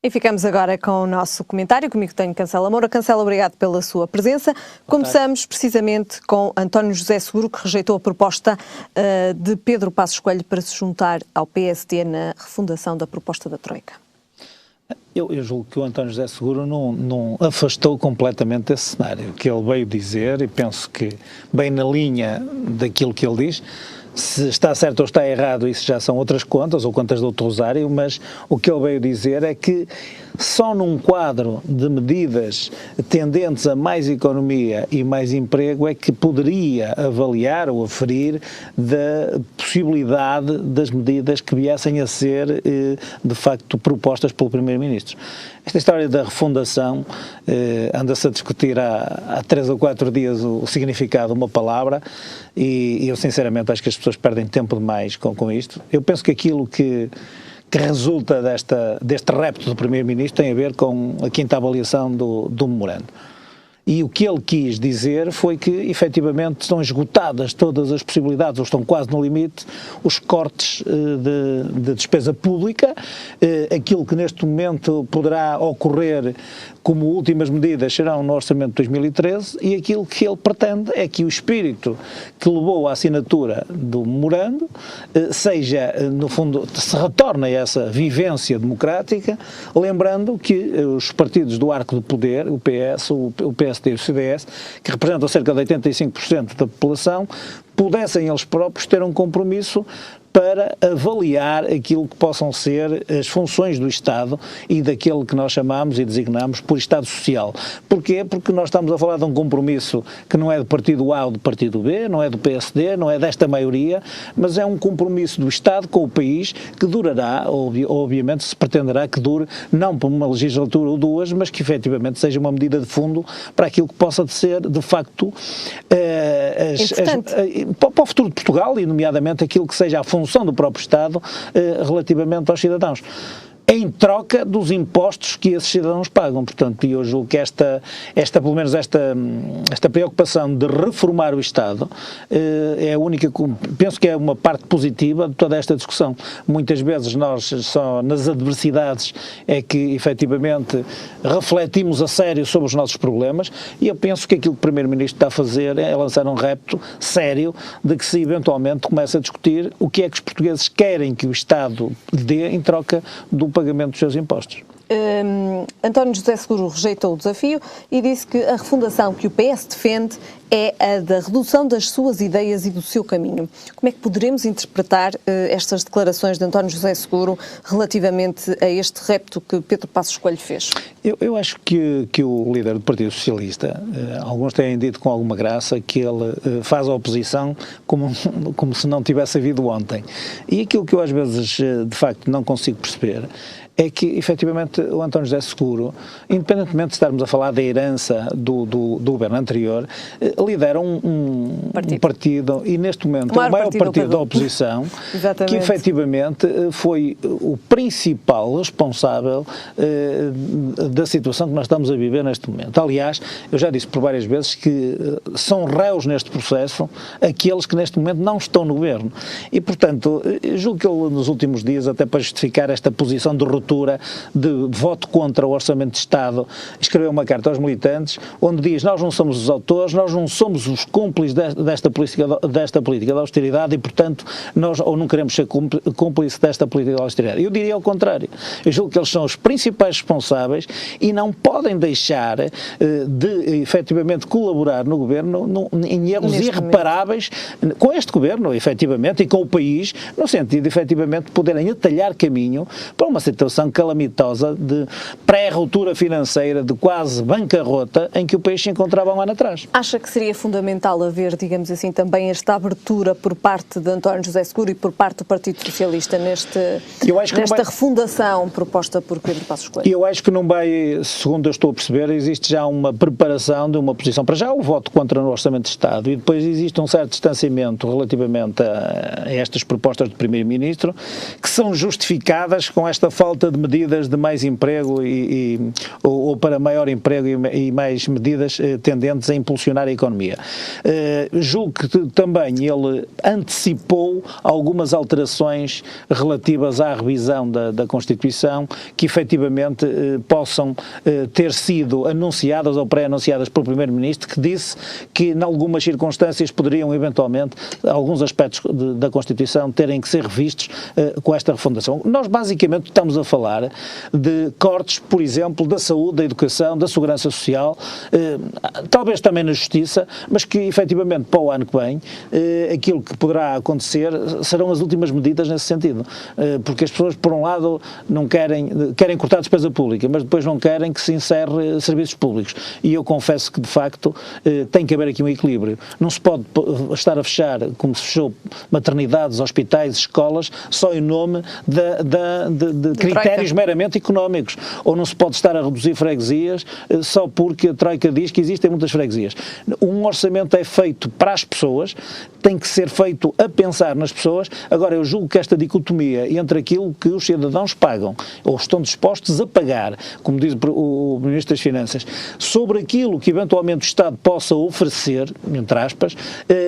E ficamos agora com o nosso comentário. Comigo tenho Cancela Moura. Cancela, obrigado pela sua presença. Começamos precisamente com António José Seguro, que rejeitou a proposta de Pedro Passos Coelho para se juntar ao PSD na refundação da proposta da Troika. Eu julgo que o António José Seguro não afastou completamente desse cenário que ele veio dizer, e penso que bem na linha daquilo que ele diz. Se está certo ou está errado, isso já são outras contas, ou contas do outro Rosário, mas o que ele veio dizer é que só num quadro de medidas tendentes a mais economia e mais emprego é que poderia avaliar ou aferir da possibilidade das medidas que viessem a ser, de facto, propostas pelo Primeiro-Ministro. Esta história da refundação, anda-se a discutir há 3 ou 4 dias o significado de uma palavra, e eu sinceramente acho que as pessoas perdem tempo demais com isto. Eu penso que aquilo que resulta deste repto do Primeiro-Ministro tem a ver com a quinta avaliação do memorando. E o que ele quis dizer foi que, efetivamente, estão esgotadas todas as possibilidades, ou estão quase no limite, os cortes de despesa pública. Aquilo que neste momento poderá ocorrer como últimas medidas serão no Orçamento de 2013, e aquilo que ele pretende é que o espírito que levou à assinatura do memorando seja, no fundo, se retorne a essa vivência democrática, lembrando que os partidos do arco do poder, o PS, o PSD e o CDS, que representam cerca de 85% da população, pudessem eles próprios ter um compromisso para avaliar aquilo que possam ser as funções do Estado e daquele que nós chamamos e designamos por Estado Social. Porquê? Porque nós estamos a falar de um compromisso que não é do partido A ou do partido B, não é do PSD, não é desta maioria, mas é um compromisso do Estado com o país que durará, obviamente se pretenderá que dure, não por uma legislatura ou duas, mas que efetivamente seja uma medida de fundo para aquilo que possa ser, de facto, para o futuro de Portugal, e nomeadamente aquilo que seja a função do próprio Estado relativamente aos cidadãos, em troca dos impostos que esses cidadãos pagam. Portanto, eu julgo que pelo menos esta preocupação de reformar o Estado é a única, penso que é uma parte positiva de toda esta discussão. Muitas vezes nós só nas adversidades é que efetivamente refletimos a sério sobre os nossos problemas, e eu penso que aquilo que o Primeiro-Ministro está a fazer é lançar um repto sério de que se eventualmente comece a discutir o que é que os portugueses querem que o Estado dê em troca do pagamento dos seus impostos. António José Seguro rejeitou o desafio e disse que a refundação que o PS defende é a da redução das suas ideias e do seu caminho. Como é que poderemos interpretar estas declarações de António José Seguro relativamente a este repto que Pedro Passos Coelho fez? Eu acho que o líder do Partido Socialista, alguns têm dito com alguma graça que ele faz a oposição como se não tivesse havido ontem. E aquilo que eu às vezes de facto não consigo perceber é que, efetivamente, o António José Seguro, independentemente de estarmos a falar da herança do governo anterior, lidera um partido, e neste momento o maior partido da oposição, que efetivamente foi o principal responsável da situação que nós estamos a viver neste momento. Aliás, eu já disse por várias vezes que são réus neste processo aqueles que neste momento não estão no governo. E, portanto, julgo que ele nos últimos dias, até para justificar esta posição de ruptura, de voto contra o Orçamento de Estado, escreveu uma carta aos militantes onde diz: nós não somos os autores, nós não somos os cúmplices desta política de austeridade, e portanto nós ou não queremos ser cúmplices desta política de austeridade. Eu diria ao contrário. Eu julgo que eles são os principais responsáveis e não podem deixar de efetivamente colaborar no governo em erros irreparáveis com este governo, efetivamente, e com o país, no sentido de efetivamente poderem atalhar caminho para uma situação calamitosa de pré-ruptura financeira, de quase bancarrota, em que o país se encontrava um ano atrás. Acha que seria fundamental haver, digamos assim, também esta abertura por parte de António José Seguro e por parte do Partido Socialista nesta refundação proposta por Pedro Passos Coelho? Eu acho que não vai, segundo eu estou a perceber, existe já uma preparação de uma posição, para já o voto contra no Orçamento de Estado, e depois existe um certo distanciamento relativamente a estas propostas do Primeiro-Ministro, que são justificadas com esta falta de medidas de mais mais emprego ou para maior emprego e mais medidas tendentes a impulsionar a economia. Julgo que também ele antecipou algumas alterações relativas à revisão da Constituição que efetivamente possam ter sido anunciadas ou pré-anunciadas pelo Primeiro-Ministro, que disse que em algumas circunstâncias poderiam eventualmente alguns aspectos da Constituição terem que ser revistos com esta refundação. Nós basicamente estamos a falar de cortes, por exemplo, da saúde, da educação, da segurança social, talvez também na justiça, mas que efetivamente para o ano que vem aquilo que poderá acontecer serão as últimas medidas nesse sentido, porque as pessoas por um lado não querem cortar a despesa pública, mas depois não querem que se encerre serviços públicos, e eu confesso que de facto tem que haver aqui um equilíbrio. Não se pode estar a fechar, como se fechou, maternidades, hospitais, escolas, só em nome de critérios meramente económicos, ou não se pode estar a reduzir freguesias só porque a Troika diz que existem muitas freguesias. Um orçamento é feito para as pessoas, tem que ser feito a pensar nas pessoas. Agora, eu julgo que esta dicotomia entre aquilo que os cidadãos pagam ou estão dispostos a pagar, como diz o Ministro das Finanças, sobre aquilo que eventualmente o Estado possa oferecer, entre aspas,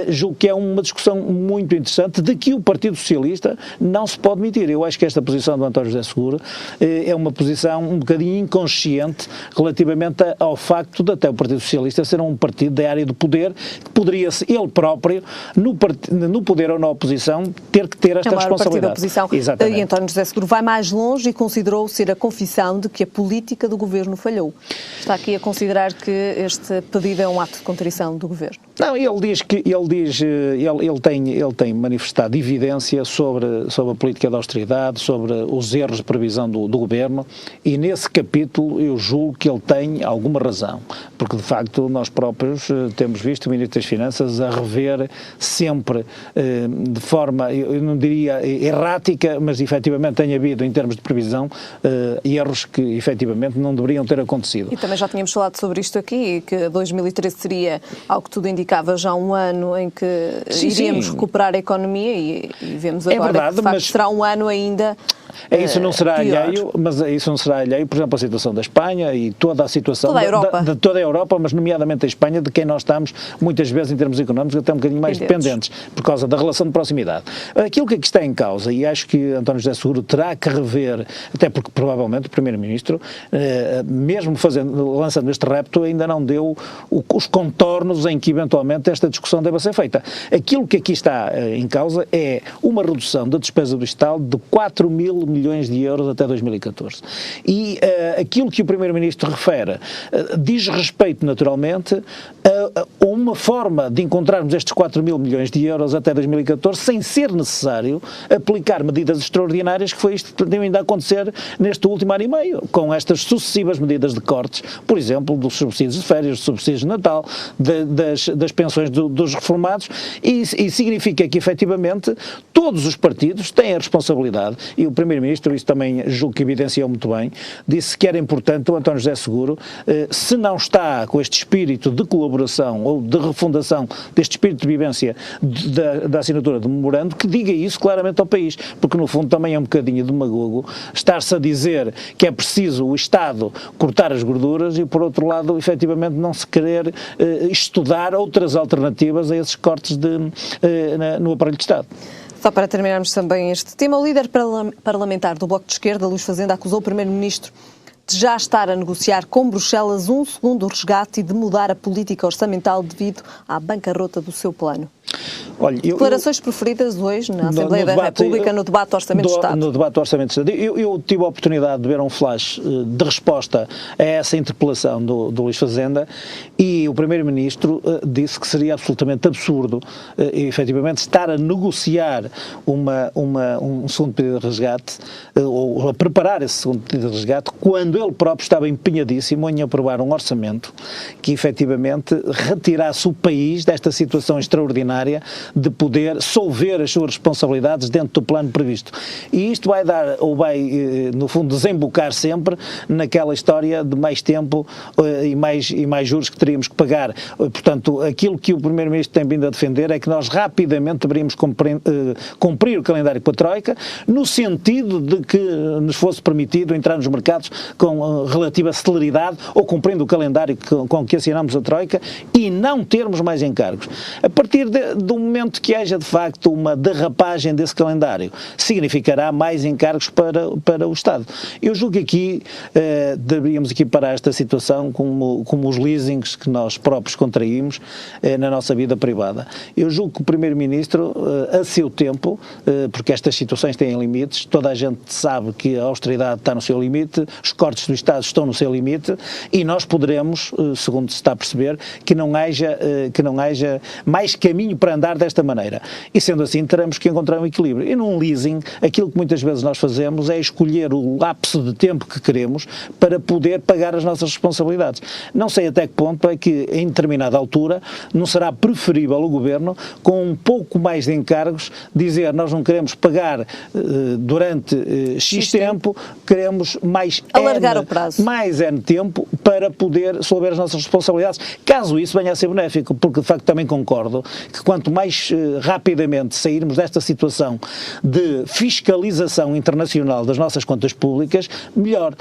julgo que é uma discussão muito interessante de que o Partido Socialista não se pode meter. Eu acho que esta posição do António José Seguro é uma posição um bocadinho inconsciente relativamente ao facto de até o Partido Socialista ser um partido da área do poder, que poderia ele próprio, no poder ou na oposição, ter que ter esta responsabilidade. Oposição. E António José Seguro vai mais longe e considerou ser a confissão de que a política do governo falhou. Está aqui a considerar que este pedido é um ato de contrição do governo? Não, ele tem manifestado evidência sobre a política de austeridade, sobre os erros de previsão do governo, e nesse capítulo eu julgo que ele tem alguma razão, porque de facto nós próprios temos visto o Ministro das Finanças a rever sempre de forma, eu não diria errática, mas efetivamente tem havido em termos de previsão erros que efetivamente não deveriam ter acontecido. E também já tínhamos falado sobre isto aqui, que 2013 seria, ao que tudo indicava, já um ano em que iríamos recuperar a economia e vemos agora verdade, que de facto será um ano ainda isso não será alheio, mas isso não será alheio, por exemplo, a situação da Espanha e toda a situação de toda a Europa, mas nomeadamente a Espanha, de quem nós estamos muitas vezes em termos económicos até um bocadinho mais dependentes, por causa da relação de proximidade. Aquilo que aqui está em causa, e acho que António José Seguro terá que rever, até porque provavelmente o Primeiro-Ministro, mesmo lançando este repto, ainda não deu os contornos em que eventualmente esta discussão deva ser feita. Aquilo que aqui está em causa é uma redução da despesa do Estado de 4 mil milhões de euros até 2014. E aquilo que o Primeiro-Ministro refere diz respeito, naturalmente, a uma forma de encontrarmos estes 4 mil milhões de euros até 2014 sem ser necessário aplicar medidas extraordinárias, que foi isto que tem ainda a acontecer neste último ano e meio, com estas sucessivas medidas de cortes, por exemplo, dos subsídios de férias, dos subsídios de Natal, das pensões dos reformados, e significa que, efetivamente, todos os partidos têm a responsabilidade, e o Primeiro-Ministro, isso também julgo que evidenciou muito bem, disse que era importante o António José Seguro, se não está com este espírito de colaboração ou de refundação, deste espírito de vivência da assinatura do memorando, que diga isso claramente ao país, porque no fundo também é um bocadinho demagogo estar-se a dizer que é preciso o Estado cortar as gorduras e, por outro lado, efetivamente não se querer estudar outras alternativas a esses cortes no aparelho de Estado. Só para terminarmos também este tema, o líder parlamentar do Bloco de Esquerda, Luís Fazenda, acusou o Primeiro-Ministro de já estar a negociar com Bruxelas um segundo resgate e de mudar a política orçamental devido à bancarrota do seu plano. Olha, declarações preferidas hoje na Assembleia da República no debate do Orçamento de Estado. No debate do Orçamento de Estado. Eu tive a oportunidade de ver um flash de resposta a essa interpelação do Luís Fazenda, e o Primeiro-Ministro disse que seria absolutamente absurdo efetivamente estar a negociar um segundo pedido de resgate ou a preparar esse segundo pedido de resgate quando ele próprio estava empenhadíssimo em aprovar um orçamento que efetivamente retirasse o país desta situação extraordinária de poder solver as suas responsabilidades dentro do plano previsto. E isto vai dar, ou vai, no fundo, desembocar sempre naquela história de mais tempo e mais juros que teríamos que pagar. Portanto, aquilo que o Primeiro-Ministro tem vindo a defender é que nós rapidamente deveríamos cumprir o calendário com a Troika, no sentido de que nos fosse permitido entrar nos mercados com relativa celeridade ou cumprindo o calendário com que assinamos a Troika e não termos mais encargos. A partir do momento que haja, de facto, uma derrapagem desse calendário, significará mais encargos para o Estado. Eu julgo que aqui deveríamos equiparar esta situação como os leasings que nós próprios contraímos na nossa vida privada. Eu julgo que o Primeiro-Ministro, a seu tempo, porque estas situações têm limites, toda a gente sabe que a austeridade está no seu limite, os cortes do Estado estão no seu limite e nós poderemos, segundo se está a perceber, que não haja mais caminho para andar desta maneira. E sendo assim, teremos que encontrar um equilíbrio. E num leasing, aquilo que muitas vezes nós fazemos é escolher o lapso de tempo que queremos para poder pagar as nossas responsabilidades. Não sei até que ponto é que, em determinada altura, não será preferível o Governo, com um pouco mais de encargos, dizer nós não queremos pagar durante X tempo, queremos alargar o prazo. Mais N tempo para poder solver as nossas responsabilidades, caso isso venha a ser benéfico, porque de facto também concordo que quanto mais rapidamente sairmos desta situação de fiscalização internacional das nossas contas públicas, melhor.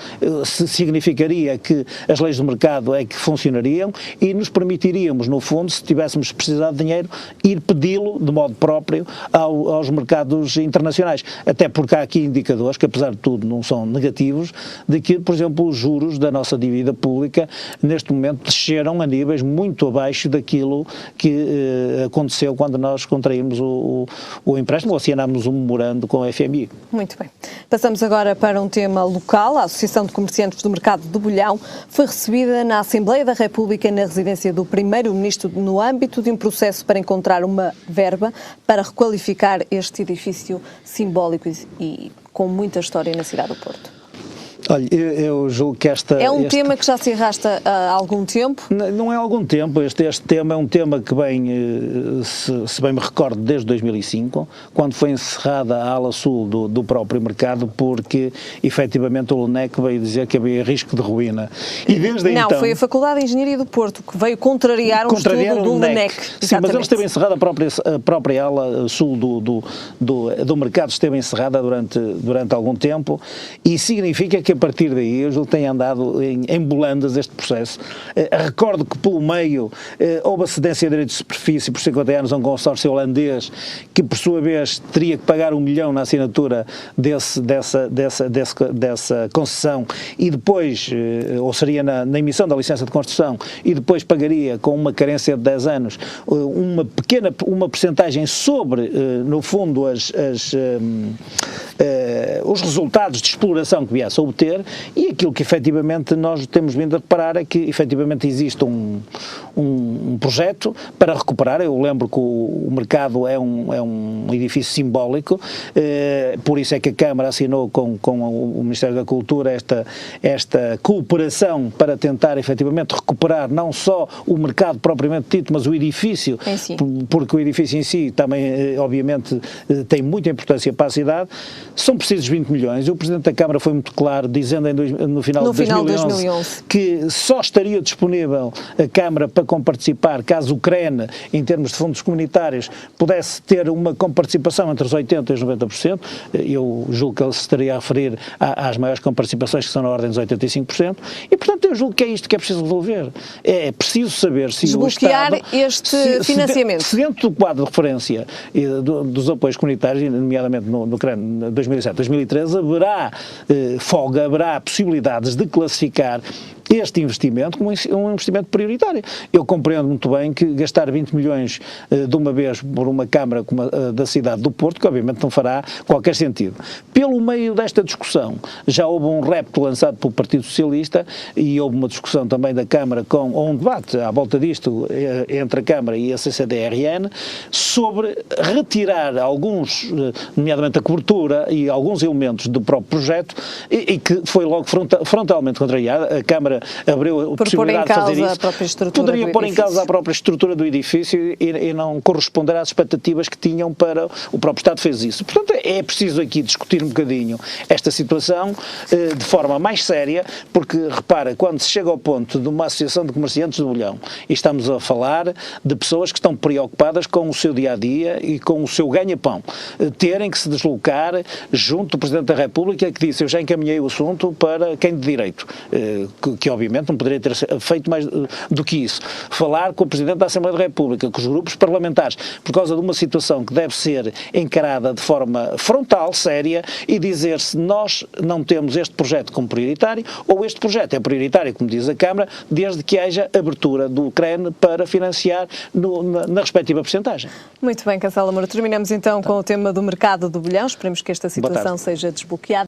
Significaria que as leis do mercado é que funcionariam e nos permitiríamos, no fundo, se tivéssemos precisado de dinheiro, ir pedi-lo de modo próprio aos mercados internacionais. Até porque há aqui indicadores que, apesar de tudo, não são negativos, de que, por exemplo, os juros da nossa dívida pública, neste momento, desceram a níveis muito abaixo daquilo que aconteceu quando nós contraímos o empréstimo ou assinámos um memorando com a FMI. Muito bem. Passamos agora para um tema local. A Associação de Comerciantes do Mercado de Bolhão foi recebida na Assembleia da República na residência do Primeiro-Ministro no âmbito de um processo para encontrar uma verba para requalificar este edifício simbólico e com muita história na cidade do Porto. Olha, eu julgo que é um tema que já se arrasta há algum tempo? Não é há algum tempo. Este tema é um tema que vem, se bem me recordo, desde 2005, quando foi encerrada a ala sul do próprio mercado, porque efetivamente o LNEC veio dizer que havia risco de ruína. E desde então... Não, foi a Faculdade de Engenharia do Porto que veio contrariar um estudo do LNEC. Sim, mas ele esteve encerrada, a própria ala sul do mercado esteve encerrada durante algum tempo e significa que a partir daí eu julgo que tem andado em bolandas este processo. Recordo que pelo meio houve a cedência de direitos de superfície por 50 anos a um consórcio holandês que por sua vez teria que pagar 1 milhão na assinatura dessa concessão e depois, ou seria na emissão da licença de construção, e depois pagaria com uma carência de 10 anos uma percentagem sobre, no fundo, os resultados de exploração que viesse a obter, e aquilo que efetivamente nós temos vindo a reparar é que efetivamente existe um projeto para recuperar. Eu lembro que o mercado é um edifício simbólico, por isso é que a Câmara assinou com o Ministério da Cultura esta cooperação para tentar efetivamente recuperar não só o mercado propriamente dito, mas o edifício, porque o edifício em si também, obviamente, tem muita importância para a cidade. São precisos 20 milhões. O Presidente da Câmara foi muito claro, dizendo no final de 2011 que só estaria disponível a Câmara para comparticipar caso o CREN, em termos de fundos comunitários, pudesse ter uma comparticipação entre os 80% e os 90%. Eu julgo que ele se estaria a referir às maiores comparticipações, que são na ordem dos 85%, e portanto eu julgo que é isto que é preciso resolver. É preciso saber se desbloquear o Estado... este financiamento. Se dentro do quadro de referência dos apoios comunitários, nomeadamente no CREN 2007-2013, haverá folga, haverá possibilidades de classificar este investimento como um investimento prioritário. Eu compreendo muito bem que gastar 20 milhões de uma vez por uma Câmara como da cidade do Porto, que obviamente não fará qualquer sentido. Pelo meio desta discussão, já houve um repto lançado pelo Partido Socialista e houve uma discussão também da Câmara ou um debate à volta disto entre a Câmara e a CCDRN sobre retirar alguns, nomeadamente a cobertura e alguns elementos do próprio projeto e que foi logo frontalmente contrariada. A Câmara abriu a possibilidade de fazer isso, a própria estrutura poderia do pôr em causa edifício. a própria estrutura do edifício e não corresponder às expectativas que tinham para o próprio Estado fez isso. Portanto, é preciso aqui discutir um bocadinho esta situação de forma mais séria, porque, repara, quando se chega ao ponto de uma associação de comerciantes do Bolhão e estamos a falar de pessoas que estão preocupadas com o seu dia-a-dia e com o seu ganha-pão, terem que se deslocar junto do Presidente da República, que disse, eu já encaminhei o assunto para quem de direito, que obviamente não poderia ter feito mais do que isso. Falar com o Presidente da Assembleia da República, com os grupos parlamentares, por causa de uma situação que deve ser encarada de forma frontal, séria, e dizer se nós não temos este projeto como prioritário, ou este projeto é prioritário, como diz a Câmara, desde que haja abertura do CREN para financiar na respectiva percentagem. Muito bem, Cancela Moura. Terminamos então com o tema do mercado do Bolhão. Esperemos que esta situação seja desbloqueada.